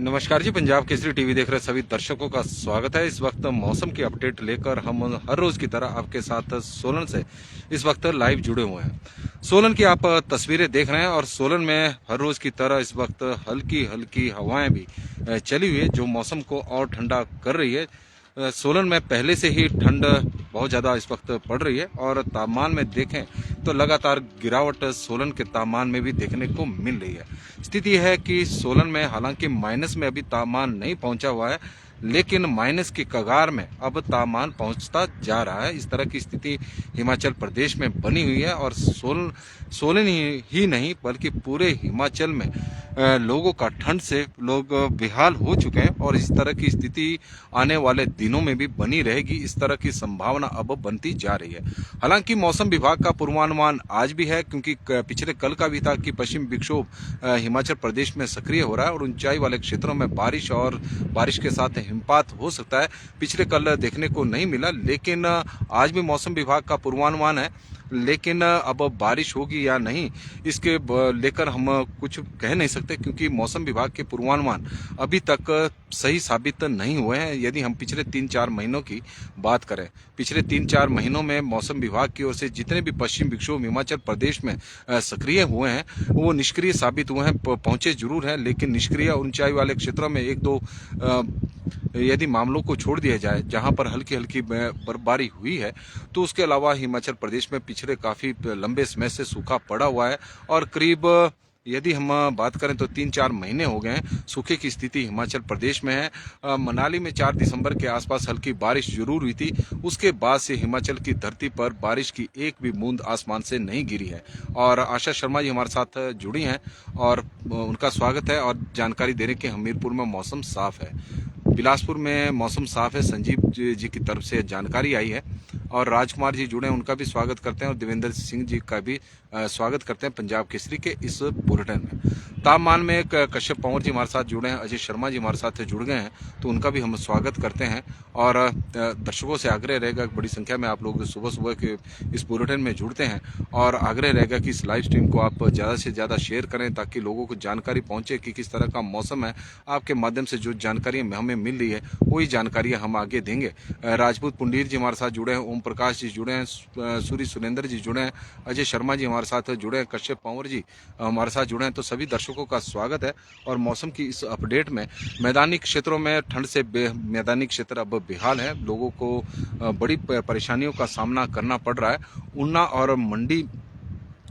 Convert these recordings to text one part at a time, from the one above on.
नमस्कार जी। पंजाब केसरी टीवी देख रहे सभी दर्शकों का स्वागत है। इस वक्त मौसम की अपडेट लेकर हम हर रोज की तरह आपके साथ सोलन से इस वक्त लाइव जुड़े हुए हैं। सोलन की आप तस्वीरें देख रहे हैं और सोलन में हर रोज की तरह इस वक्त हल्की हल्की हवाएं भी चली हुई है, जो मौसम को और ठंडा कर रही है। सोलन में पहले से ही ठंड बहुत ज़्यादा इस वक्त पड़ रही है और तापमान में देखें तो लगातार गिरावट सोलन के तापमान में भी देखने को मिल रही है। स्थिति यह है कि सोलन में हालांकि माइनस में अभी तापमान नहीं पहुंचा हुआ है, लेकिन माइनस की कगार में अब तापमान पहुंचता जा रहा है। इस तरह की स्थिति हिमाचल प्रदेश में बनी हुई है और सोलन ही नहीं बल्कि पूरे हिमाचल में लोगों का ठंड से लोग बेहाल हो चुके हैं और इस तरह की स्थिति आने वाले दिनों में भी बनी रहेगी। इस तरह की संभावना अब बनती जा रही है। हालांकि मौसम विभाग का पूर्वानुमान आज भी है, क्योंकि पिछले कल का भी था कि पश्चिम विक्षोभ हिमाचल प्रदेश में सक्रिय हो रहा है और ऊंचाई वाले क्षेत्रों में बारिश और बारिश के साथ हिमपात हो सकता है। पिछले कल देखने को नहीं मिला, लेकिन आज भी मौसम विभाग का पूर्वानुमान है। लेकिन अब बारिश होगी या नहीं, इसके लेकर हम कुछ कह नहीं सकते, क्योंकि मौसम विभाग के पूर्वानुमान अभी तक सही साबित नहीं हुए हैं। यदि हम पिछले 3-4 महीनों की बात करें, पिछले 3-4 महीनों में मौसम विभाग की ओर से जितने भी पश्चिम विक्षोभ हिमाचल प्रदेश में सक्रिय हुए हैं वो निष्क्रिय साबित हुए हैं। पहुंचे जरूर हैं, लेकिन निष्क्रिय ऊंचाई वाले क्षेत्रों में एक दो यदि मामलों को छोड़ दिया जाए जहां पर हल्की हल्की बर्फबारी हुई है, तो उसके अलावा हिमाचल प्रदेश में पिछले काफी लंबे समय से सूखा पड़ा हुआ है और करीब यदि हम बात करें तो 3-4 महीने हो गए हैं सूखे की स्थिति हिमाचल प्रदेश में है। मनाली में 4 दिसंबर के आसपास हल्की बारिश जरूर हुई थी, उसके बाद से हिमाचल की धरती पर बारिश की एक भी बूंद आसमान से नहीं गिरी है। और आशा शर्मा जी हमारे साथ जुड़ी हैं और उनका स्वागत है और जानकारी दे रहे कि हमीरपुर में मौसम साफ है, बिलासपुर में मौसम साफ है। संजीव जी की तरफ से जानकारी आई है और राजकुमार जी जुड़े हैं, उनका भी स्वागत करते हैं और देवेंद्र सिंह जी का भी स्वागत करते हैं पंजाब केसरी के इस बुलेटिन में। तापमान में कश्यप पंवर जी हमारे साथ जुड़े हैं, अजय शर्मा जी हमारे साथ जुड़ गए हैं, तो उनका भी हम स्वागत करते हैं। और दर्शकों से आग्रह रहेगा, बड़ी संख्या में आप लोग सुबह सुबह के इस बुलेटिन में जुड़ते हैं और आग्रह रहेगा कि इस लाइव स्ट्रीम को आप ज़्यादा से ज़्यादा शेयर करें ताकि लोगों को जानकारी पहुंचे कि किस तरह का मौसम है। आपके माध्यम से जो जानकारी हमें मिल रही है वही जानकारियाँ हम आगे देंगे। राजपूत पुंडीर जी हमारे साथ जुड़े हैं, ओम प्रकाश जी जुड़े हैं, सूर्य सुरेंद्र जी जुड़े हैं, अजय शर्मा जी हमारे साथ जुड़े हैं, कश्यप पंवर जी हमारे साथ जुड़े हैं, तो सभी दर्शकों का स्वागत है। और मौसम की इस अपडेट में मैदानी क्षेत्रों में ठंड से मैदानी क्षेत्र अब बेहाल है, लोगों को बड़ी परेशानियों का सामना करना पड़ रहा है। ऊना और मंडी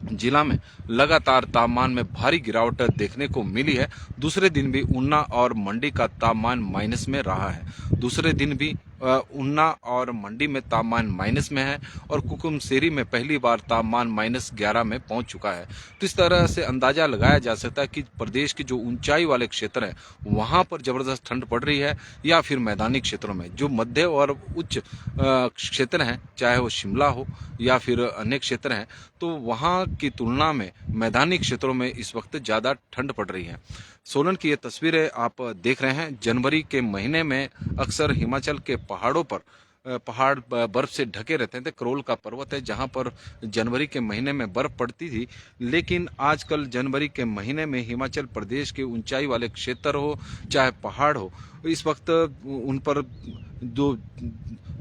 जिला में लगातार तापमान में भारी गिरावट देखने को मिली है। दूसरे दिन भी ऊना और मंडी का तापमान माइनस में रहा है। दूसरे दिन भी ऊना और मंडी में तापमान माइनस में है और कुकुमसेरी में पहली बार तापमान -11 में पहुंच चुका है। तो इस तरह से अंदाजा लगाया जा सकता है कि प्रदेश के जो ऊंचाई वाले क्षेत्र हैं वहां पर जबरदस्त ठंड पड़ रही है, या फिर मैदानी क्षेत्रों में जो मध्य और उच्च क्षेत्र हैं, चाहे वो शिमला हो या फिर अन्य क्षेत्र हैं, तो वहां की तुलना में मैदानी क्षेत्रों में इस वक्त ज़्यादा ठंड पड़ रही है। सोलन की ये तस्वीरें आप देख रहे हैं। जनवरी के महीने में अक्सर हिमाचल के पहाड़ों पर पहाड़ बर्फ से ढके रहते थे। करोल का पर्वत है जहां पर जनवरी के महीने में बर्फ पड़ती थी, लेकिन आजकल जनवरी के महीने में हिमाचल प्रदेश के ऊंचाई वाले क्षेत्र हो चाहे पहाड़ हो, इस वक्त उन पर जो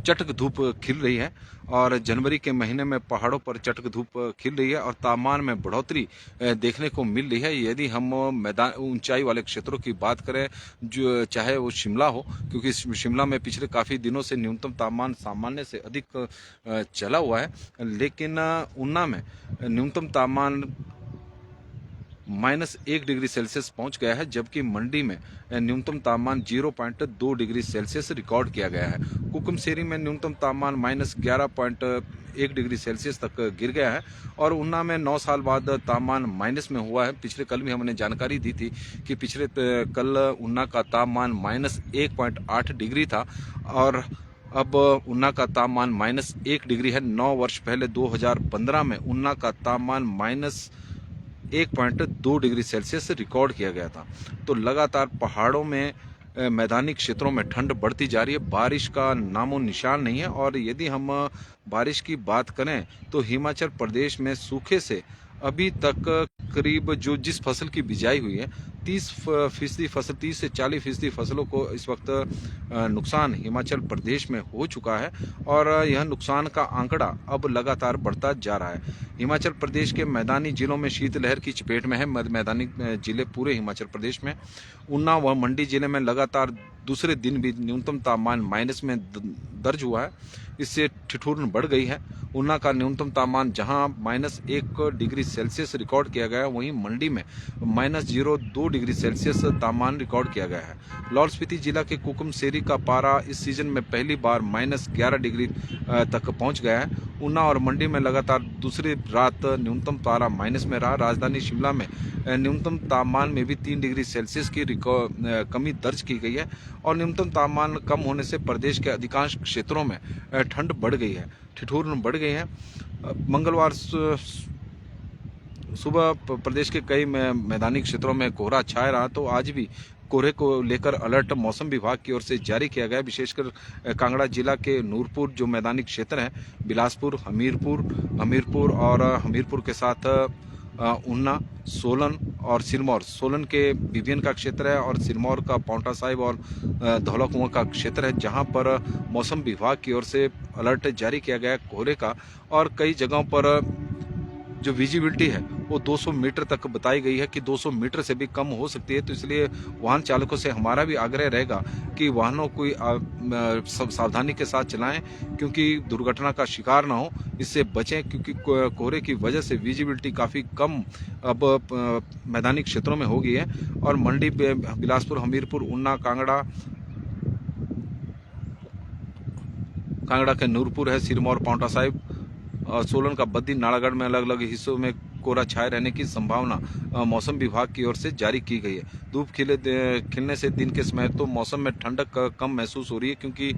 चटक धूप खिल रही है और जनवरी के महीने में पहाड़ों पर चटक धूप खिल रही है और तापमान में बढ़ोतरी देखने को मिल रही है। यदि हम मैदान ऊंचाई वाले क्षेत्रों की बात करें, जो चाहे वो शिमला हो, क्योंकि शिमला में पिछले काफ़ी दिनों से न्यूनतम तापमान सामान्य से अधिक चला हुआ है, लेकिन ऊना में न्यूनतम तापमान -1 डिग्री सेल्सियस पहुंच गया है, जबकि मंडी में न्यूनतम तापमान 0.2 डिग्री सेल्सियस रिकॉर्ड किया गया है। कुकुमसेरी में न्यूनतम तापमान -11.1 डिग्री सेल्सियस तक गिर गया है और ऊना में 9 साल बाद तापमान माइनस में हुआ है। पिछले कल भी हमने जानकारी दी थी कि पिछले कल ऊना का तापमान -1.8 डिग्री था और अब ऊना का तापमान -1 डिग्री है। 9 वर्ष पहले 2015 में ऊना का तापमान -1.2 डिग्री सेल्सियस रिकॉर्ड किया गया था। तो लगातार पहाड़ों में मैदानी क्षेत्रों में ठंड बढ़ती जा रही है, बारिश का नामो निशान नहीं है। और यदि हम बारिश की बात करें तो हिमाचल प्रदेश में सूखे से अभी तक करीब जिस फसल की बिजाई हुई है 30% फसल, 30 से 40% फसलों को इस वक्त नुकसान हिमाचल प्रदेश में हो चुका है और यह नुकसान का आंकड़ा अब लगातार बढ़ता जा रहा है। हिमाचल प्रदेश के मैदानी जिलों में शीतलहर की चपेट में है। मैदानी जिले पूरे हिमाचल प्रदेश में, ऊना व मंडी जिले में लगातार दूसरे दिन भी न्यूनतम तापमान माइनस में दर्ज हुआ है। इससे ठिठुरन बढ़ गई है। ऊना का न्यूनतम तापमान जहां -1 डिग्री सेल्सियस रिकॉर्ड किया गया है, वहीं मंडी में -0.2 डिग्री सेल्सियस तापमान रिकॉर्ड किया गया है। लाहौल स्पीति जिला के कुकुमसेरी का पारा इस सीजन में पहली बार -11 डिग्री तक पहुंच गया है। ऊना और मंडी में लगातार दूसरी रात न्यूनतम पारा माइनस में रहा। राजधानी शिमला में न्यूनतम तापमान में भी 3 डिग्री सेल्सियस की कमी दर्ज की गई है और न्यूनतम तापमान कम होने से प्रदेश के अधिकांश क्षेत्रों में ठंड बढ़ गई है, ठिठुरन बढ़ गई है। मंगलवार सुबह प्रदेश के कई मैदानी क्षेत्रों में कोहरा छाया रहा, तो आज भी कोहरे को लेकर अलर्ट मौसम विभाग की ओर से जारी किया गया है। विशेषकर कांगड़ा जिला के नूरपुर जो मैदानी क्षेत्र है, बिलासपुर, हमीरपुर और हमीरपुर के साथ ऊना, सोलन और सिरमौर। सोलन के विभिन्न का क्षेत्र है और सिरमौर का पांवटा साहिब और धौला कुआं का क्षेत्र है, जहां पर मौसम विभाग की ओर से अलर्ट जारी किया गया है कोहरे का। और कई जगहों पर जो विजिबिलिटी है वो 200 मीटर तक बताई गई है कि 200 मीटर से भी कम हो सकती है। तो इसलिए वाहन चालकों से हमारा भी आग्रह रहेगा कि वाहनों को सावधानी के साथ चलाएं, क्योंकि दुर्घटना का शिकार ना हो, इससे बचें। क्योंकि कोहरे की वजह से विजिबिलिटी काफ़ी कम अब मैदानी क्षेत्रों में हो गई है। और मंडी, बिलासपुर, हमीरपुर, ऊना, कांगड़ा के नूरपुर है, सिरमौर, पांवटा साहिब और सोलन का बद्दी, नालागढ़ में अलग अलग हिस्सों में कोहरा छाए रहने की संभावना मौसम विभाग की ओर से जारी की गई है। धूप खिलने से दिन के समय तो मौसम में ठंडक कम महसूस हो रही है, क्योंकि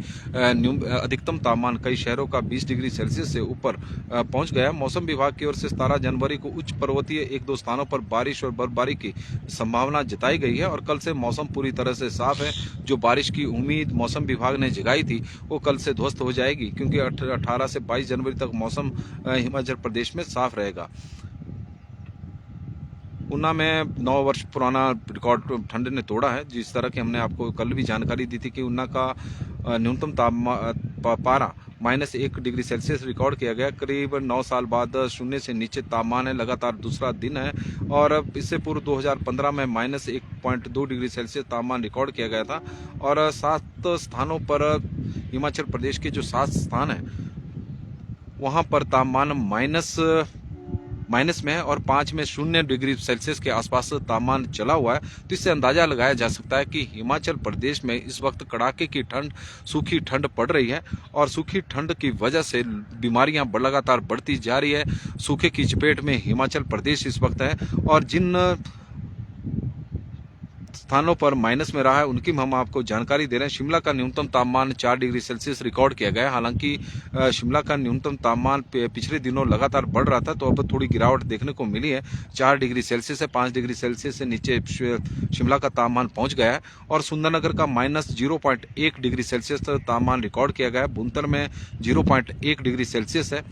अधिकतम तापमान कई शहरों का 20 डिग्री सेल्सियस से ऊपर पहुंच गया है। मौसम विभाग की ओर से 17 जनवरी को उच्च पर्वतीय 1-2 स्थानों पर बारिश और बर्फबारी की संभावना जताई गई है और कल से मौसम पूरी तरह से साफ है। जो बारिश की उम्मीद मौसम विभाग ने जगाई थी वो कल से ध्वस्त हो जाएगी, क्योंकि 18 से 22 जनवरी तक मौसम हिमाचल प्रदेश में साफ रहेगा। ऊना में 9 वर्ष पुराना रिकॉर्ड ठंड ने तोड़ा है। जिस तरह की हमने आपको कल भी जानकारी दी थी कि ऊना का न्यूनतम पारा -1 डिग्री सेल्सियस रिकॉर्ड किया गया। करीब 9 साल बाद शून्य से नीचे तापमान है, लगातार दूसरा दिन है। और इससे पूर्व 2015 में -1.2 डिग्री सेल्सियस तापमान रिकॉर्ड किया गया था। और 7 स्थानों पर हिमाचल प्रदेश के जो 7 स्थान हैं वहाँ पर तापमान माइनस में है और 5 में 0 डिग्री सेल्सियस के आसपास तापमान चला हुआ है। तो इससे अंदाजा लगाया जा सकता है कि हिमाचल प्रदेश में इस वक्त कड़ाके की ठंड, सूखी ठंड पड़ रही है और सूखी ठंड की वजह से बीमारियां लगातार बढ़ती जा रही है। सूखे की चपेट में हिमाचल प्रदेश इस वक्त है और जिन स्थानों पर माइनस में रहा है उनकी हम आपको जानकारी दे रहे हैं। शिमला का न्यूनतम तापमान 4 डिग्री सेल्सियस रिकॉर्ड किया गया है। हालांकि शिमला का न्यूनतम तापमान पिछले दिनों लगातार बढ़ रहा था, तो अब थोड़ी गिरावट देखने को मिली है। 4 डिग्री सेल्सियस से 5 डिग्री सेल्सियस से नीचे शिमला का तापमान पहुंच गया है। और सुंदरनगर का -0.1 डिग्री सेल्सियस तापमान रिकॉर्ड किया गया है। बुनतर में 0.1 डिग्री सेल्सियस है।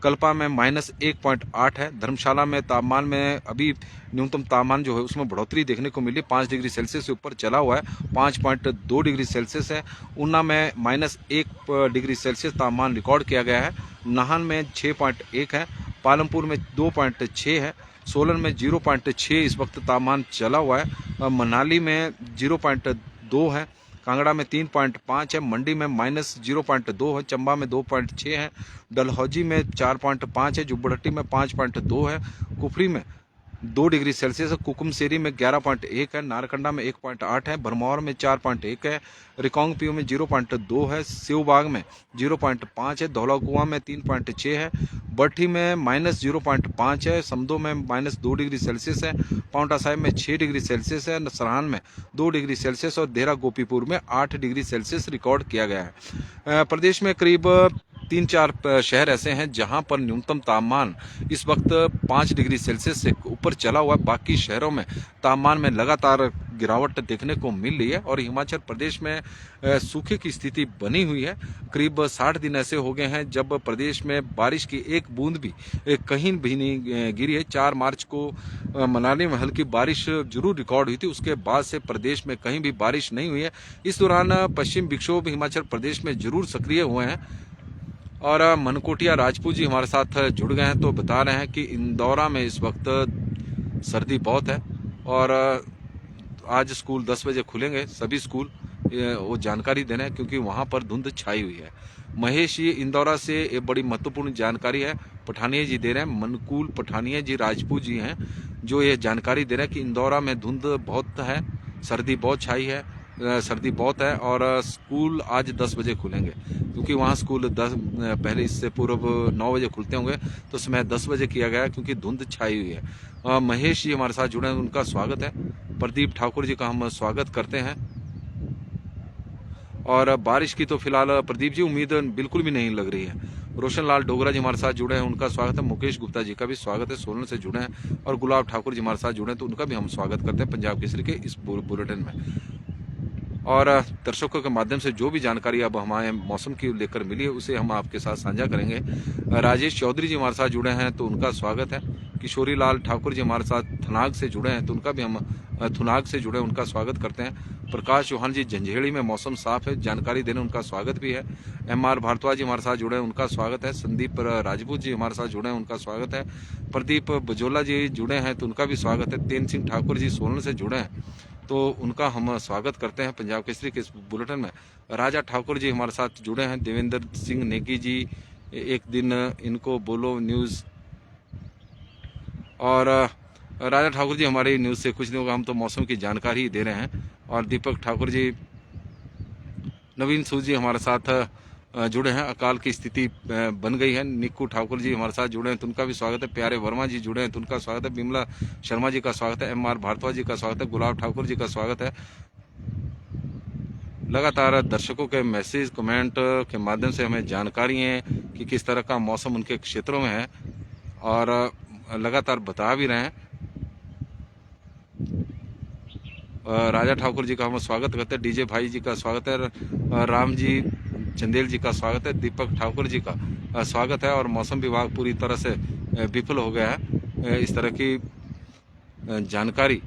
कल्पा में -1.8 है। धर्मशाला में तापमान में अभी न्यूनतम तापमान जो है उसमें बढ़ोतरी देखने को मिली, 5 डिग्री सेल्सियस से ऊपर चला हुआ है, 5.2 डिग्री सेल्सियस है। ऊना में -1 डिग्री सेल्सियस तापमान रिकॉर्ड किया गया है। नाहन में 6.1 है। पालमपुर में 2.6 है। सोलन में 0.6 इस वक्त तापमान चला हुआ है। मनाली में 0.2 है। कांगड़ा में 3.5 है। मंडी में -0.2 है। चंबा में 2.6 है। डलहौजी में 4.5 है। जुब्बड़हट्टी में 5.2 है। कुफरी में 2 डिग्री सेल्सियस है। कुकुमसेरी में 11.1 है। नारकंडा में 1.8 है। भरमौर में 4.1 है। रिकांगपिओ में 0.2 है। शिवबाग में 0.5 है। धौला कुआं में 3.6 है। बट्ठी में -0.5 है। समदो में -2 डिग्री सेल्सियस है। पांवटा साहिब में 6 डिग्री सेल्सियस है। सरहान में 2 डिग्री सेल्सियस और देहरा गोपीपुर में 8 डिग्री सेल्सियस रिकॉर्ड किया गया है। प्रदेश में करीब 3-4 शहर ऐसे हैं जहां पर न्यूनतम तापमान इस वक्त 5 डिग्री सेल्सियस से ऊपर चला हुआ है। बाकी शहरों में तापमान में लगातार गिरावट देखने को मिल रही है और हिमाचल प्रदेश में सूखे की स्थिति बनी हुई है। करीब 60 दिन ऐसे हो गए हैं जब प्रदेश में बारिश की एक बूंद भी कहीं भी नहीं गिरी है। 4 मार्च को मनाली में हल्की बारिश जरूर रिकॉर्ड हुई थी, उसके बाद से प्रदेश में कहीं भी बारिश नहीं हुई है। इस दौरान पश्चिम विक्षोभ हिमाचल प्रदेश में जरूर सक्रिय हुए हैं और मनकोटिया राजपूत जी हमारे साथ जुड़ गए हैं, तो बता रहे हैं कि इंदौरा में इस वक्त सर्दी बहुत है और आज स्कूल 10 बजे खुलेंगे सभी स्कूल, वो जानकारी दे रहे हैं क्योंकि वहाँ पर धुंध छाई हुई है। महेश ये इंदौरा से एक बड़ी महत्वपूर्ण जानकारी है, पठानिया जी दे रहे हैं, मनकूल पठानिया जी राजपूत जी हैं जो ये जानकारी दे रहे हैं कि इंदौरा में धुंध बहुत है, सर्दी बहुत छाई है, सर्दी बहुत है और स्कूल आज 10 बजे खुलेंगे क्योंकि वहाँ स्कूल 10 पहले इससे पूर्व 9 बजे खुलते होंगे तो समय 10 बजे किया गया क्योंकि धुंध छाई हुई है। महेश जी हमारे साथ जुड़े हैं, उनका स्वागत है। प्रदीप ठाकुर जी का हम स्वागत करते हैं। और बारिश की तो फिलहाल प्रदीप जी उम्मीद बिल्कुल भी नहीं लग रही है। रोशन लाल डोगरा जी हमारे साथ जुड़े हैं, उनका स्वागत है। मुकेश गुप्ता जी का भी स्वागत है, सोलन से जुड़े हैं। और गुलाब ठाकुर जी हमारे साथ जुड़े हैं तो उनका भी हम स्वागत करते हैं पंजाब केसरी के इस बुलेटिन में। और दर्शकों के माध्यम से जो भी जानकारी अब हमारे मौसम की लेकर मिली है उसे हम आपके साथ साझा करेंगे। राजेश चौधरी जी हमारे साथ जुड़े हैं तो उनका स्वागत है। किशोरी लाल ठाकुर जी हमारे साथ थनाग से जुड़े हैं तो उनका भी हम थुनाग से जुड़े उनका स्वागत करते हैं। प्रकाश चौहान जी झंझेड़ी में मौसम साफ है, जानकारी देने उनका स्वागत भी है। MR भारद्वाज जी हमारे साथ जुड़े हैं, उनका स्वागत है। संदीप राजपूत जी हमारे साथ जुड़े हैं, उनका स्वागत है। प्रदीप बजोला जी जुड़े हैं तो उनका भी स्वागत है। तेन सिंह ठाकुर जी सोलन से जुड़े हैं तो उनका हम स्वागत करते हैं पंजाब केसरी के इस बुलेटिन में। राजा ठाकुर जी हमारे साथ जुड़े हैं। देवेंद्र सिंह नेगी जी, एक दिन इनको बोलो न्यूज़। और राजा ठाकुर जी हमारी न्यूज़ से कुछ नहीं होगा, हम तो मौसम की जानकारी दे रहे हैं। और दीपक ठाकुर जी, नवीन सूद जी हमारे साथ जुड़े हैं। अकाल की स्थिति बन गई है। निक्कू ठाकुर जी हमारे साथ जुड़े हैं तो उनका भी स्वागत है। प्यारे वर्मा जी जुड़े हैं तो उनका स्वागत है। बिमला शर्मा जी का स्वागत है। MR भारद्वाज जी का स्वागत है। गुलाब ठाकुर जी का स्वागत है। लगातार दर्शकों के मैसेज कमेंट के माध्यम से हमें जानकारी है कि किस तरह का मौसम उनके क्षेत्रों में है और लगातार बता भी रहे हैं। राजा ठाकुर जी का हम स्वागत करते हैं। डीजे भाई जी का स्वागत है। राम जी चंदेल जी का स्वागत है। दीपक ठाकुर जी का स्वागत है। और मौसम विभाग पूरी तरह से विफल हो गया है, इस तरह की जानकारी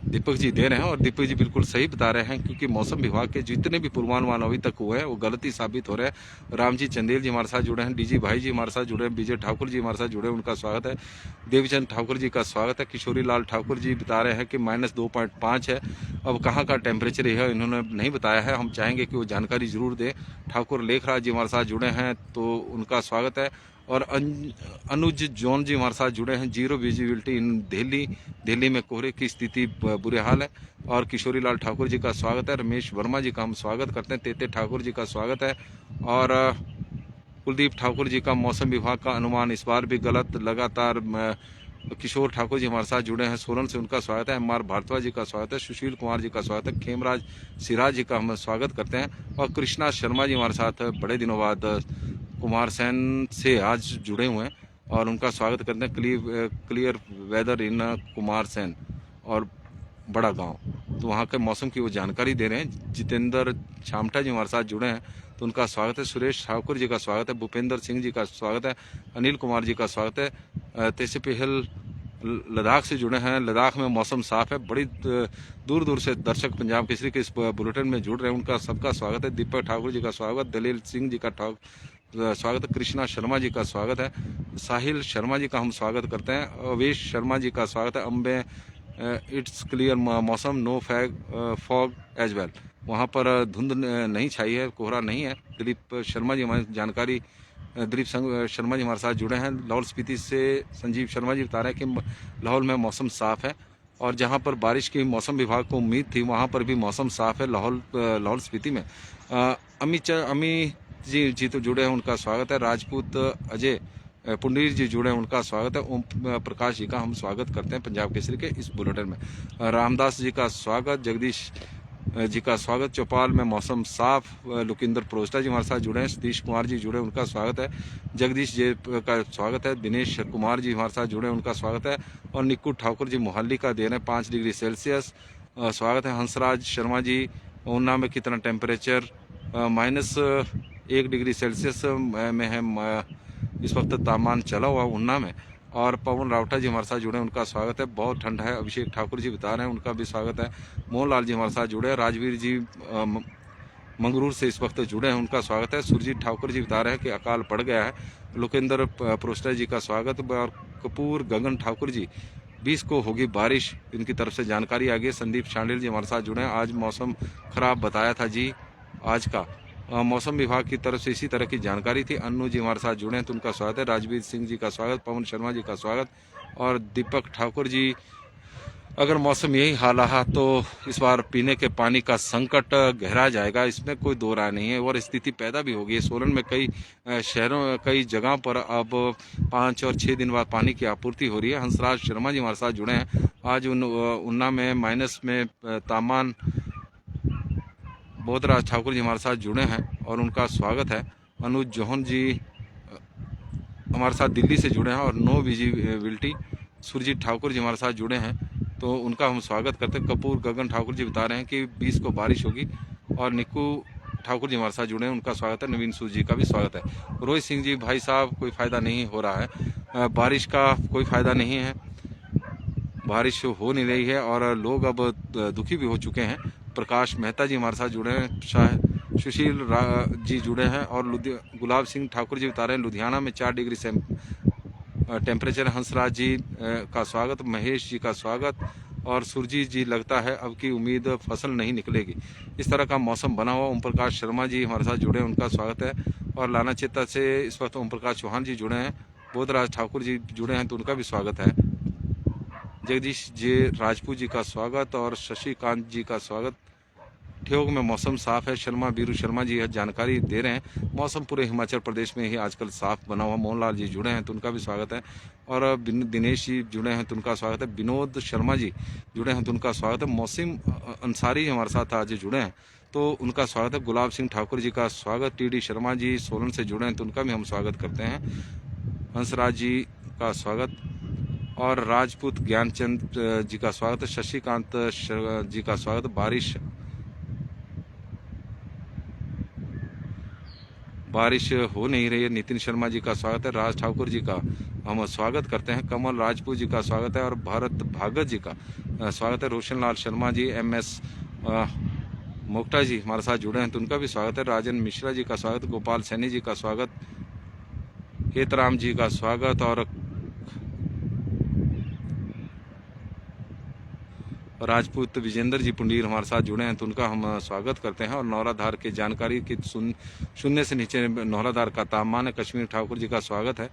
दीपक जी दे रहे हैं और दीपक जी बिल्कुल सही बता रहे हैं क्योंकि मौसम विभाग के जितने भी पूर्वानुमान अभी तक हुए हैं वो गलती साबित हो रहे हैं। राम जी चंदेल जी हमारे साथ जुड़े हैं। डीजी भाई जी हमारे साथ जुड़े हैं। विजय ठाकुर जी हमारे साथ जुड़े हैं, उनका स्वागत है। देवचंद ठाकुर जी का स्वागत है। किशोरी लाल ठाकुर जी बता रहे हैं कि -2.5 है। अब कहाँ का टेम्परेचर है इन्होंने नहीं बताया है, हम चाहेंगे कि वो जानकारी जरूर दे। ठाकुर लेखराज जी हमारे साथ जुड़े हैं तो उनका स्वागत है। और अनुज जॉन जी हमारे साथ जुड़े हैं। जीरो विजिबिलिटी इन दिल्ली में कोहरे की स्थिति बुरे हाल है। और किशोरी लाल ठाकुर जी का स्वागत है। रमेश वर्मा जी का हम स्वागत करते हैं। तेते ठाकुर जी का स्वागत है। और कुलदीप ठाकुर जी का मौसम विभाग का अनुमान इस बार भी गलत। लगातार किशोर ठाकुर जी हमारे साथ जुड़े हैं सोलन से, उनका स्वागत है। MR भारद्वाज जी का स्वागत है। सुशील कुमार जी का स्वागत है। खेमराज सिराज जी का हम स्वागत करते हैं। और कृष्णा शर्मा जी हमारे साथ बड़े दिनों बाद कुमार सैन से आज जुड़े हुए हैं और उनका स्वागत करते हैं। क्लियर वेदर इन कुमार सैन और बड़ा गांव, तो वहाँ के मौसम की वो जानकारी दे रहे हैं। जितेंद्र छामटा जी हमारे साथ जुड़े हैं तो उनका स्वागत है। सुरेश ठाकुर जी का स्वागत है। भूपेंद्र सिंह जी का स्वागत है। अनिल कुमार जी का स्वागत है। तेसी पहल लद्दाख से जुड़े हैं। लद्दाख में मौसम साफ है। बड़ी दूर दूर से दर्शक पंजाब केसरी के इस बुलेटिन में जुड़ रहे हैं, उनका सबका स्वागत है। दीपक ठाकुर जी का स्वागत, दलील सिंह जी का स्वागत है। कृष्णा शर्मा जी का स्वागत है। साहिल शर्मा जी का हम स्वागत करते हैं। अवेश शर्मा जी का स्वागत है। अम्बे इट्स क्लियर मौसम, नो फॉग एज वेल, वहाँ पर धुंध नहीं छाई है, कोहरा नहीं है। दिलीप शर्मा जी हमारी जानकारी, दिलीप शर्मा जी हमारे साथ जुड़े हैं। लाहौल स्पीति से संजीव शर्मा जी बता रहे हैं कि लाहौल में मौसम साफ है और जहाँ पर बारिश की मौसम विभाग को उम्मीद थी वहाँ पर भी मौसम साफ है लाहौल स्पीति में। अमी जी तो जुड़े हैं, उनका स्वागत है। राजपूत अजय पुंडीर जी जुड़े हैं, उनका स्वागत है। ओम प्रकाश जी का हम स्वागत करते हैं पंजाब केसरी के इस बुलेटिन में। रामदास जी का स्वागत। जगदीश जी का स्वागत। चौपाल में मौसम साफ, लुकिंदर प्रोस्टा जी हमारे साथ जुड़े हैं। सतीश कुमार जी जुड़े, उनका स्वागत है। जगदीश जी का स्वागत है। दिनेश कुमार जी हमारे साथ जुड़े, उनका स्वागत है। और निक्कू ठाकुर जी मोहाली का दे रहे हैं 5 डिग्री सेल्सियस, स्वागत है। हंसराज शर्मा जी ऊना में कितना टेम्परेचर, -1 डिग्री सेल्सियस में है इस वक्त तापमान चला हुआ ऊना में। और पवन रावटा जी हमारे साथ जुड़े हैं, उनका स्वागत है। बहुत ठंड है, अभिषेक ठाकुर जी बता रहे हैं, उनका भी स्वागत है। मोहनलाल जी हमारे साथ जुड़े हैं। राजवीर जी मंगरूर से इस वक्त जुड़े हैं, उनका स्वागत है। सुरजीत ठाकुर जी बता रहे हैं कि अकाल पड़ गया है, लोकेंद्र प्रोस्टा जी का स्वागत। और कपूर गगन ठाकुर जी 20 को होगी बारिश, इनकी तरफ से जानकारी आ गई। संदीप शांडिल जी हमारे साथ जुड़े हैं। आज मौसम खराब बताया था जी आज का, मौसम विभाग की तरफ से इसी तरह की जानकारी थी। अन्नू जी हमारे साथ जुड़े हैं, तो उनका स्वागत है। राजवीर सिंह जी का स्वागत, पवन शर्मा जी का स्वागत। और दीपक ठाकुर जी, अगर मौसम यही हाल रहा तो इस बार पीने के पानी का संकट गहरा जाएगा, इसमें कोई दो राय नहीं है। और स्थिति पैदा भी होगी। सोलन में कई शहरों, कई जगहों पर अब 5 और 6 दिन बाद पानी की आपूर्ति हो रही है। हंसराज शर्मा जी हमारे साथ जुड़े हैं। आज ऊना में माइनस में तापमान। बोधराज ठाकुर जी हमारे साथ जुड़े हैं और उनका स्वागत है। अनुज जोहन जी हमारे साथ दिल्ली से जुड़े हैं और नो विजिबिलिटी। सुरजीत ठाकुर जी हमारे साथ जुड़े हैं, तो उनका हम स्वागत करते हैं। कपूर गगन ठाकुर जी बता रहे हैं कि 20 को बारिश होगी। और निक्कू ठाकुर जी हमारे साथ जुड़े हैं, उनका स्वागत है। नवीन सूद जी का भी स्वागत है। रोहित सिंह जी, भाई साहब कोई फ़ायदा नहीं हो रहा है, बारिश का कोई फ़ायदा नहीं है, बारिश हो नहीं रही है और लोग अब दुखी भी हो चुके हैं। प्रकाश मेहता जी हमारे साथ जुड़े हैं। सुशील जी जुड़े हैं। और गुलाब सिंह ठाकुर जी बता रहे हैं लुधियाना में 4 डिग्री टेम्परेचर। हंसराज जी का स्वागत, महेश जी का स्वागत। और सुरजीत जी, लगता है अब की उम्मीद फसल नहीं निकलेगी, इस तरह का मौसम बना हुआ। ओम प्रकाश शर्मा जी हमारे साथ जुड़े हैं, उनका स्वागत है। और लाना चेता से इस वक्त ओम प्रकाश चौहान जी जुड़े हैं। बोधराज ठाकुर जी जुड़े हैं, तो उनका भी स्वागत है। जगदीश जी राजपूत जी का स्वागत और शशिकांत जी का स्वागत। ठियोग में मौसम साफ है, शर्मा बीरू शर्मा जी यह जानकारी दे रहे हैं। मौसम पूरे हिमाचल प्रदेश में ही आजकल साफ बना हुआ। मोहनलाल जी जुड़े हैं, तो उनका भी स्वागत है। और दिनेश जी जुड़े हैं, तो उनका स्वागत है। विनोद शर्मा जी जुड़े हैं, तो उनका स्वागत है। मौसम अंसारी हमारे साथ आज जुड़े हैं, तो उनका स्वागत है। गुलाब सिंह ठाकुर जी का स्वागत। टीडी शर्मा जी सोलन से जुड़े हैं, तो उनका भी हम स्वागत करते हैं। हंसराज जी का स्वागत। और राजपूत ज्ञानचंद जी का स्वागत है। शशिकांत जी का स्वागत। बारिश हो नहीं रही है, नितिन शर्मा जी का स्वागत है। राज ठाकुर जी का हम स्वागत करते हैं। कमल राजपूत जी का स्वागत है। और भारत भागत जी का स्वागत है। रोशन लाल शर्मा जी, MS मोक्टा जी हमारे साथ जुड़े हैं, तो उनका भी स्वागत है। राजन मिश्रा जी का स्वागत। गोपाल सैनी जी का स्वागत। हेतराम जी का स्वागत। और राजपूत विजेंद्र जी पुंडीर हमारे साथ जुड़े हैं, तो उनका हम स्वागत करते हैं। और नौराधार की जानकारी कि शून्य से नीचे नौराधार का तापमान है। कश्मीर ठाकुर जी का स्वागत है।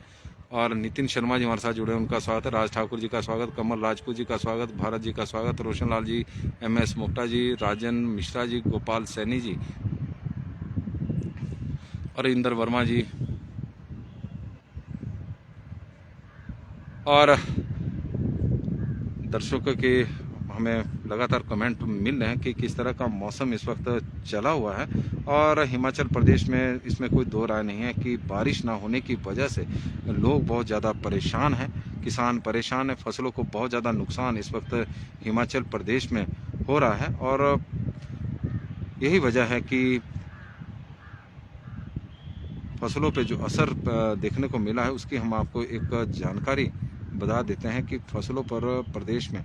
और नितिन शर्मा जी हमारे साथ जुड़े हैं, उनका स्वागत है। राज ठाकुर जी का स्वागत। कमल राजपूत जी का स्वागत। भारत जी का स्वागत। रोशन लाल जी, MS मोक्टा जी, राजन मिश्रा जी, गोपाल सैनी जी और इंदर वर्मा जी। और दर्शकों के हमें लगातार कमेंट मिल रहे हैं कि किस तरह का मौसम इस वक्त चला हुआ है। और हिमाचल प्रदेश में इसमें कोई दो राय नहीं है कि बारिश ना होने की वजह से लोग बहुत ज़्यादा परेशान हैं, किसान परेशान हैं, फसलों को बहुत ज़्यादा नुकसान इस वक्त हिमाचल प्रदेश में हो रहा है। और यही वजह है कि फसलों पे जो असर देखने को मिला है उसकी हम आपको एक जानकारी बता देते हैं कि फसलों पर प्रदेश में,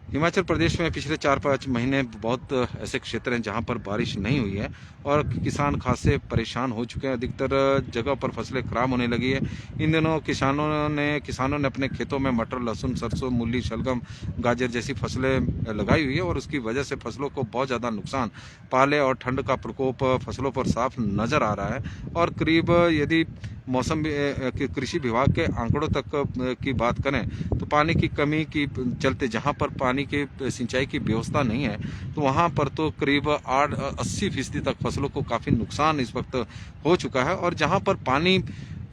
हिमाचल प्रदेश में पिछले 4-5 महीने बहुत ऐसे क्षेत्र हैं जहां पर बारिश नहीं हुई है और किसान खासे परेशान हो चुके हैं। अधिकतर जगह पर फसलें खराब होने लगी है। इन दिनों किसानों ने अपने खेतों में मटर, लहसुन, सरसों, मूली, शलगम, गाजर जैसी फसलें लगाई हुई है और उसकी वजह से फसलों को बहुत ज़्यादा नुकसान, पाले और ठंड का प्रकोप फसलों पर साफ नज़र आ रहा है। और करीब यदि मौसम कृषि विभाग के आंकड़ों तक की बात करें तो पानी की कमी की चलते जहां पर पानी के सिंचाई की व्यवस्था नहीं है तो वहां पर तो करीब 80% तक फसलों को काफ़ी नुकसान इस वक्त हो चुका है। और जहां पर पानी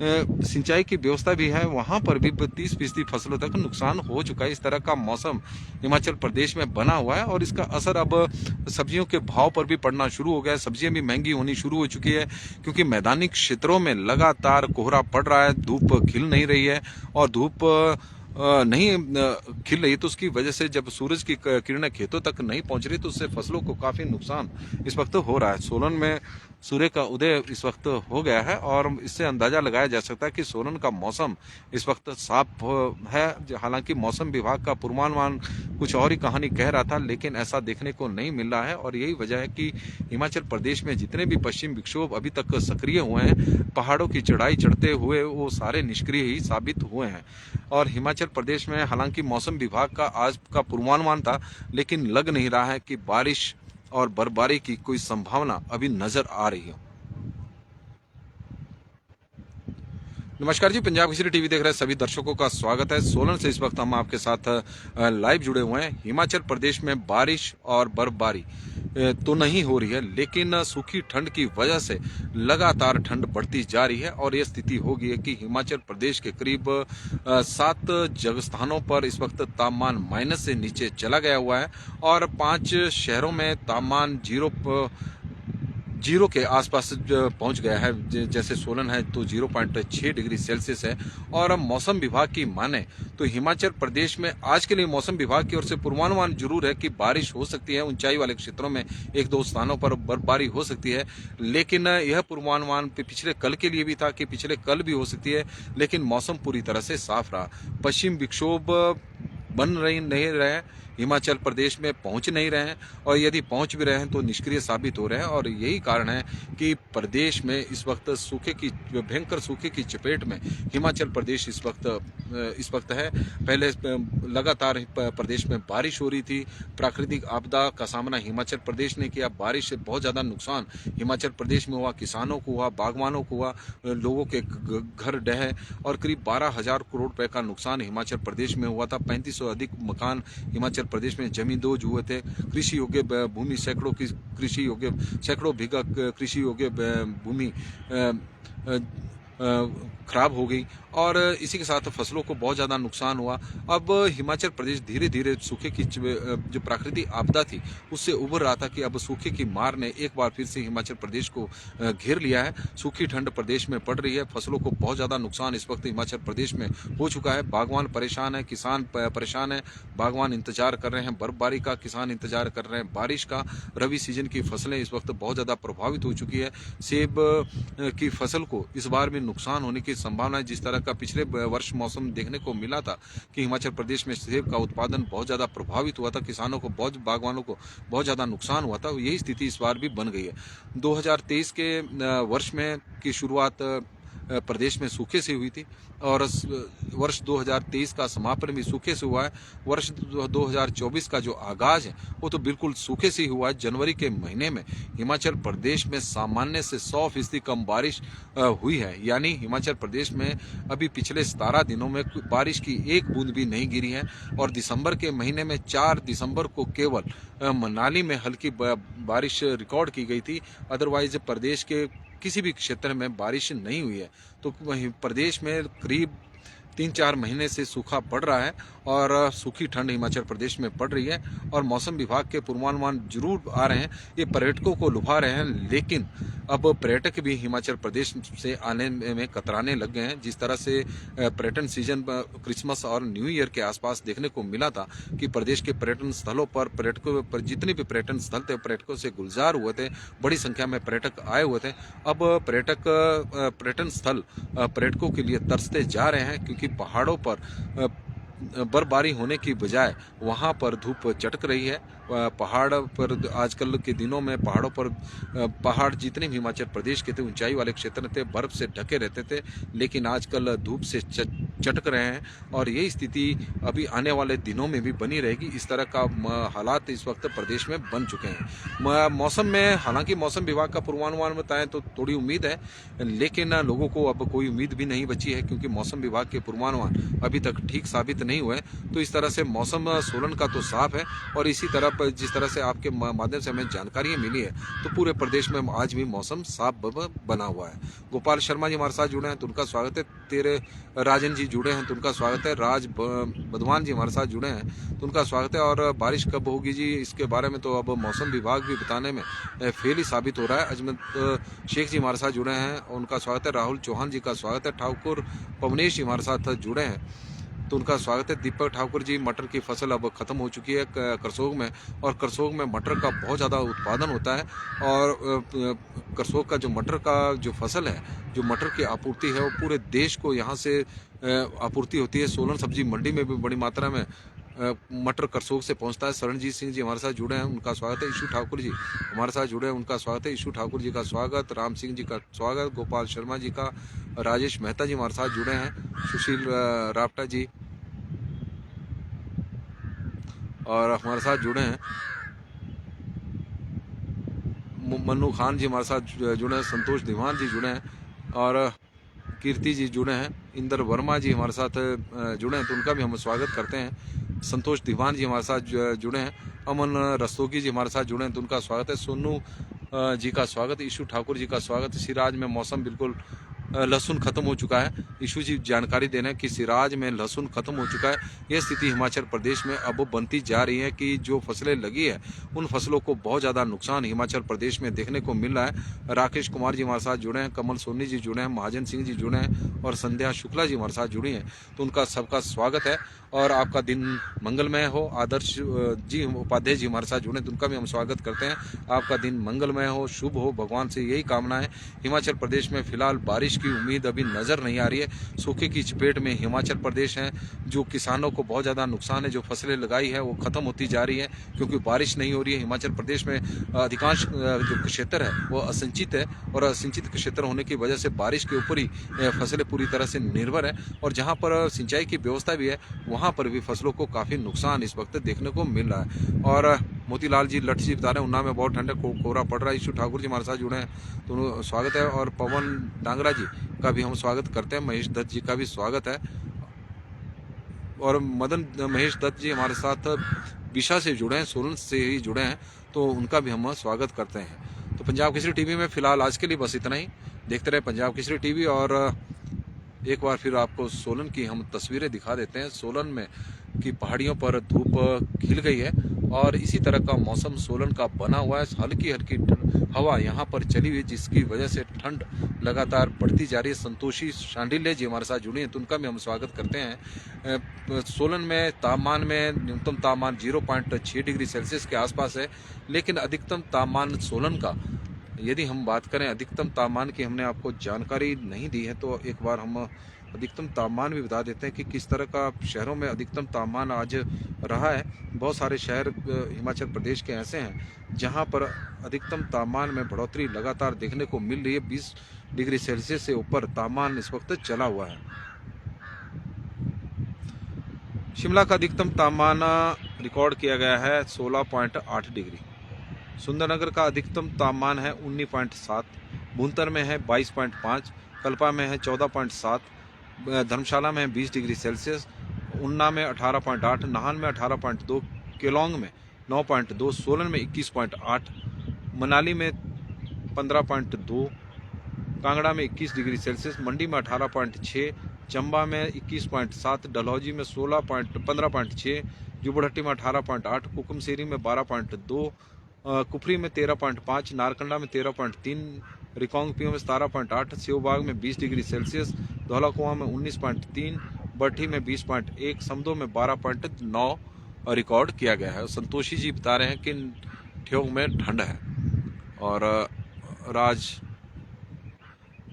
सिंचाई की व्यवस्था भी है, वहां पर भी 30% फसलों तक नुकसान हो चुका है। इस तरह का मौसम हिमाचल प्रदेश में बना हुआ है और इसका असर अब सब्जियों के भाव पर भी पड़ना शुरू हो गया है। सब्जियां भी महंगी होनी शुरू हो चुकी है, क्योंकि मैदानी क्षेत्रों में लगातार कोहरा पड़ रहा है, धूप खिल नहीं रही है। और धूप नहीं खिल रही, तो उसकी वजह से जब सूरज की किरणें खेतों तक नहीं पहुंच रही, तो उससे फसलों को काफी नुकसान इस वक्त हो रहा है। सोलन में सूर्य का उदय इस वक्त हो गया है और इससे अंदाजा लगाया जा सकता है कि सोलन का मौसम इस वक्त साफ है। हालांकि मौसम विभाग का पूर्वानुमान कुछ और ही कहानी कह रहा था, लेकिन ऐसा देखने को नहीं मिल रहा है। और यही वजह है कि हिमाचल प्रदेश में जितने भी पश्चिम विक्षोभ अभी तक सक्रिय हुए हैं, पहाड़ों की चढ़ाई चढ़ते हुए वो सारे निष्क्रिय ही साबित हुए हैं। और हिमाचल प्रदेश में हालांकि मौसम विभाग का आज का पूर्वानुमान था, लेकिन लग नहीं रहा है कि बारिश और बर्फबारी की कोई संभावना अभी नजर आ रही हो। नमस्कार जी, पंजाब केसरी टीवी देख रहे सभी दर्शकों का स्वागत है। सोलन से इस वक्त हम आपके साथ लाइव जुड़े हुए हैं। हिमाचल प्रदेश में बारिश और बर्फबारी तो नहीं हो रही है, लेकिन सूखी ठंड की वजह से लगातार ठंड बढ़ती जा रही है। और यह स्थिति हो गई है कि हिमाचल प्रदेश के करीब 7 जगह स्थानों पर इस वक्त तापमान माइनस से नीचे चला गया हुआ है और 5 शहरों में तापमान जीरो के आसपास पहुंच गया है। जैसे सोलन है तो 0.6 डिग्री सेल्सियस है। और मौसम विभाग की माने तो हिमाचल प्रदेश में आज के लिए मौसम विभाग की ओर से पूर्वानुमान जरूर है कि बारिश हो सकती है, ऊंचाई वाले क्षेत्रों में 1-2 स्थानों पर बर्फबारी हो सकती है। लेकिन यह पूर्वानुमान पिछले कल के लिए भी था कि पिछले कल भी हो सकती है, लेकिन मौसम पूरी तरह से साफ रहा। पश्चिम विक्षोभ बन नहीं रहे, हिमाचल प्रदेश में पहुंच नहीं रहे हैं, और यदि पहुंच भी रहे हैं तो निष्क्रिय साबित हो रहे हैं। और यही कारण है कि प्रदेश में इस वक्त भयंकर सूखे की चपेट में हिमाचल प्रदेश इस वक्त है। पहले लगातार प्रदेश में बारिश हो रही थी, प्राकृतिक आपदा का सामना हिमाचल प्रदेश ने किया। बारिश से बहुत ज्यादा नुकसान हिमाचल प्रदेश में हुआ, किसानों को हुआ, बागवानों को हुआ, लोगों के घर ढहे और करीब 12,000 करोड़ रुपए का नुकसान हिमाचल प्रदेश में हुआ था। 3500 अधिक मकान हिमाचल प्रदेश में जमींदोज हुए थे। कृषि योग्य भूमि सैकड़ों बीघा कृषि योग्य भूमि खराब हो गई और इसी के साथ फसलों को बहुत ज्यादा नुकसान हुआ। अब हिमाचल प्रदेश धीरे धीरे सूखे की जो प्राकृतिक आपदा थी उससे उभर रहा था कि अब सूखे की मार ने एक बार फिर से हिमाचल प्रदेश को घेर लिया है। सूखी ठंड प्रदेश में पड़ रही है, फसलों को बहुत ज्यादा नुकसान इस वक्त हिमाचल प्रदेश में हो चुका है। बागवान परेशान है, किसान परेशान है। बागवान इंतजार कर रहे हैं बर्फबारी का, किसान इंतजार कर रहे हैं बारिश का। रबी सीजन की फसलें इस वक्त बहुत ज्यादा प्रभावित हो चुकी है। सेब की फसल को इस बार भी नुकसान होने की संभावना है। जिस तरह का पिछले वर्ष मौसम देखने को मिला था कि हिमाचल प्रदेश में सेब का उत्पादन बहुत ज्यादा प्रभावित हुआ था, किसानों को बागवानों को बहुत ज्यादा नुकसान हुआ था, यही स्थिति इस बार भी बन गई है। 2023 के वर्ष में की शुरुआत प्रदेश में सूखे से हुई थी और वर्ष 2023 का समापन भी सूखे से हुआ है। वर्ष 2024 का जो आगाज है वो तो बिल्कुल सूखे से ही हुआ है। जनवरी के महीने में हिमाचल प्रदेश में सामान्य से 100% कम बारिश हुई है, यानी हिमाचल प्रदेश में अभी पिछले 17 दिनों में बारिश की एक बूंद भी नहीं गिरी है। और दिसंबर के महीने में 4 दिसंबर को केवल मनाली में हल्की बारिश रिकॉर्ड की गई थी, अदरवाइज प्रदेश के किसी भी क्षेत्र में बारिश नहीं हुई है। तो वहीं प्रदेश में करीब 3-4 महीने से सूखा पड़ रहा है और सूखी ठंड हिमाचल प्रदेश में पड़ रही है। और मौसम विभाग के पूर्वानुमान जरूर आ रहे हैं, ये पर्यटकों को लुभा रहे हैं, लेकिन अब पर्यटक भी हिमाचल प्रदेश से आने में कतराने लग गए हैं। जिस तरह से पर्यटन सीजन क्रिसमस और न्यू ईयर के आसपास देखने को मिला था कि प्रदेश के पर्यटन स्थलों पर पर्यटकों पर जितने भी पर्यटन स्थल थे पर्यटकों से गुलजार हुए थे, बड़ी संख्या में पर्यटक आए हुए थे। अब पर्यटन स्थल पर्यटकों के लिए तरसते जा रहे हैं, क्योंकि पहाड़ों पर बर्फबारी होने की बजाय वहां पर धूप चटक रही है। पहाड़ पर आजकल के दिनों में पहाड़ों पर पहाड़ जितने भी हिमाचल प्रदेश के थे ऊंचाई वाले क्षेत्र थे बर्फ से ढके रहते थे, लेकिन आजकल धूप से चटक रहे हैं और यही स्थिति अभी आने वाले दिनों में भी बनी रहेगी। इस तरह का हालात इस वक्त प्रदेश में बन चुके हैं। मौसम में हालांकि मौसम विभाग का पूर्वानुमान बताएं तो थोड़ी उम्मीद है, लेकिन लोगों को अब कोई उम्मीद भी नहीं बची है, क्योंकि मौसम विभाग के पूर्वानुमान अभी तक ठीक साबित नहीं हुए। तो इस तरह से मौसम सोलन का तो साफ है और इसी तरह जिस तरह से आपके माध्यम से हमें जानकारियाँ मिली है तो पूरे प्रदेश में आज भी मौसम साफ बना हुआ है। गोपाल शर्मा जी हमारे साथ जुड़े हैं तो उनका स्वागत है। तेरे राजन जी जुड़े हैं तो उनका स्वागत है। राज बदवान जी हमारे साथ जुड़े हैं तो उनका स्वागत है। और बारिश कब होगी जी, इसके बारे में तो अब मौसम विभाग भी बताने में फेल ही साबित हो रहा है। अजमत शेख जी हमारे साथ जुड़े हैं, उनका स्वागत है। राहुल चौहान जी का स्वागत है। ठाकुर पवनेश जी हमारे साथ जुड़े हैं तो उनका स्वागत है। दीपक ठाकुर जी, मटर की फसल अब खत्म हो चुकी है करसोग में, और करसोग में मटर का बहुत ज़्यादा उत्पादन होता है। और करसोग का जो मटर का जो फसल है, जो मटर की आपूर्ति है वो पूरे देश को यहाँ से आपूर्ति होती है। सोलन सब्जी मंडी में भी बड़ी मात्रा में मटर करसोग से पहुंचता है। शरणजीत सिंह जी हमारे साथ जुड़े हैं, उनका स्वागत है। ईशू ठाकुर जी हमारे साथ जुड़े हैं, उनका स्वागत है। ईशू ठाकुर जी का स्वागत, राम सिंह जी का स्वागत, गोपाल शर्मा जी का, राजेश मेहता जी हमारे साथ जुड़े हैं, सुशील रावटा जी और हमारे साथ जुड़े हैं। मन्नू खान जी हमारे साथ जुड़े हैं, संतोष दीवान जी जुड़े हैं और कीर्ति जी जुड़े हैं। इंदर वर्मा जी हमारे साथ जुड़े हैं तो उनका भी हम स्वागत करते हैं। संतोष दीवान जी हमारे साथ जुड़े हैं। अमन रस्तोगी जी हमारे साथ जुड़े हैं तो उनका स्वागत है। सोनू जी का स्वागत, ईशू ठाकुर जी का स्वागत। सिराज में मौसम बिल्कुल लहसुन खत्म हो चुका है। ईशू जी जानकारी दे रहे हैं कि सिराज में लहसुन खत्म हो चुका है। यह स्थिति हिमाचल प्रदेश में अब बनती जा रही है कि जो फसलें लगी है उन फसलों को बहुत ज़्यादा नुकसान हिमाचल प्रदेश में देखने को मिल रहा है। राकेश कुमार जी हमारे साथ जुड़े हैं, कमल सोनी जी जुड़े हैं, महाजन सिंह जी जुड़े हैं और संध्या शुक्ला जी हमारे साथ जुड़ी हैं तो उनका सबका स्वागत है। और आपका दिन मंगलमय हो। आदर्श जी उपाध्याय जी हमारे साथ जुड़े तो उनका भी हम स्वागत करते हैं। आपका दिन मंगलमय हो, शुभ हो, भगवान से यही कामना है। हिमाचल प्रदेश में फिलहाल बारिश की उम्मीद अभी नजर नहीं आ रही है। सूखे की चपेट में हिमाचल प्रदेश है। जो किसानों को बहुत ज़्यादा नुकसान है, जो फसलें लगाई है वो खत्म होती जा रही है क्योंकि बारिश नहीं हो रही है। हिमाचल प्रदेश में अधिकांश जो क्षेत्र है वो असिंचित है और असिंचित क्षेत्र होने की वजह से बारिश के ऊपर ही फसलें पूरी तरह से निर्भर है। और जहाँ पर सिंचाई की व्यवस्था भी है वहाँ पर भी फसलों को काफ़ी नुकसान इस वक्त देखने को मिल रहा है। और मोतीलाल जी लठ जी बता रहे हैं उन्ना में बहुत ठंडा कोहरा पड़ रहा है। ईशू ठाकुर जी हमारे साथ जुड़े हैं तो स्वागत है। और पवन डांगरा जी का भी हम स्वागत करते हैं। महेश दत्त जी का भी स्वागत है। और मदन महेश दत्त जी हमारे साथ विशा से जुड़े हैं, सोलन से ही जुड़े हैं तो उनका भी हम स्वागत करते हैं। तो पंजाब केसरी टीवी में फिलहाल आज के लिए बस इतना ही। देखते रहे पंजाब केसरी टीवी। और एक बार फिर आपको सोलन की हम तस्वीरें दिखा देते हैं। सोलन में की पहाड़ियों पर धूप खिल गई है और इसी तरह का मौसम सोलन का बना हुआ है। हल्की हल्की हवा यहाँ पर चली हुई जिसकी वजह से ठंड लगातार बढ़ती जा रही है। संतोषी शांडिल्य जी हमारे साथ जुड़ी हैं तो उनका भी हम स्वागत करते हैं। सोलन में तापमान में न्यूनतम तापमान 0.6 डिग्री सेल्सियस के आसपास है, लेकिन अधिकतम तापमान सोलन का यदि हम बात करें अधिकतम तापमान की हमने आपको जानकारी नहीं दी है तो एक बार हम अधिकतम तापमान भी बता देते हैं कि किस तरह का शहरों में अधिकतम तापमान आज रहा है। बहुत सारे शहर हिमाचल प्रदेश के ऐसे हैं जहां पर अधिकतम तापमान में बढ़ोतरी लगातार देखने को मिल रही है। 20 डिग्री सेल्सियस से ऊपर तापमान इस वक्त चला हुआ है। शिमला का अधिकतम तापमान रिकॉर्ड किया गया है 16.8 डिग्री। सुंदरनगर का अधिकतम तापमान है 19.7, भुंतर में है 22.5, कल्पा में है 14.7, धर्मशाला में है 20 डिग्री सेल्सियस, उन्ना में 18.8, नाहन में 18.2, केलोंग में 9.2, सोलन में 21.8, मनाली में 15.2, कांगड़ा में 21 डिग्री सेल्सियस, मंडी में 18.6, चंबा में 21.7, डलहौजी में 15.6, जुबड़हट्टी में 18.8, कुकुमसेरी में 12.2, कुफरी में 13.5, नारकंडा में 13.3, रिकांगपिओ में 17.8, सेवबाग में 20 डिग्री सेल्सियस, धौलाकुआं में 19.3, बठी में 20.1, समदो में 12.9 रिकॉर्ड किया गया है। संतोषी जी बता रहे हैं कि ठियोग में ठंड है। और राज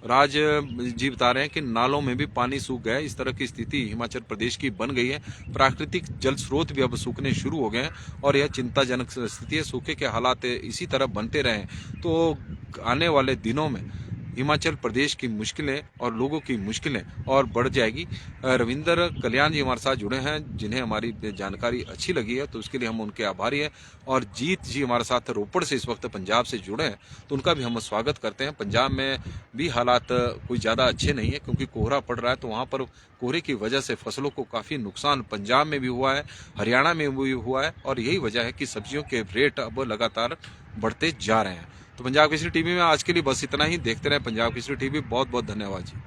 जी बता रहे हैं कि नालों में भी पानी सूख गया है। इस तरह की स्थिति हिमाचल प्रदेश की बन गई है। प्राकृतिक जल स्रोत भी अब सूखने शुरू हो गए हैं और यह चिंताजनक स्थिति है। सूखे के हालात इसी तरह बनते रहे तो आने वाले दिनों में हिमाचल प्रदेश की मुश्किलें और लोगों की मुश्किलें और बढ़ जाएगी। रविंद्र कल्याण जी हमारे साथ जुड़े हैं, जिन्हें हमारी जानकारी अच्छी लगी है, तो उसके लिए हम उनके आभारी हैं। और जीत जी हमारे साथ रोपड़ से इस वक्त पंजाब से जुड़े हैं, तो उनका भी हम स्वागत करते हैं। पंजाब में भी हालात कोई ज़्यादा अच्छे नहीं है, क्योंकि कोहरा पड़ रहा है, तो वहाँ पर कोहरे की वजह से फसलों को काफ़ी नुकसान पंजाब में भी हुआ है, हरियाणा में भी हुआ है, और यही वजह है कि सब्जियों के रेट अब लगातार बढ़ते जा रहे हैं। तो पंजाब केसरी टीवी में आज के लिए बस इतना ही। देखते रहे पंजाब केसरी टीवी। बहुत बहुत धन्यवाद जी।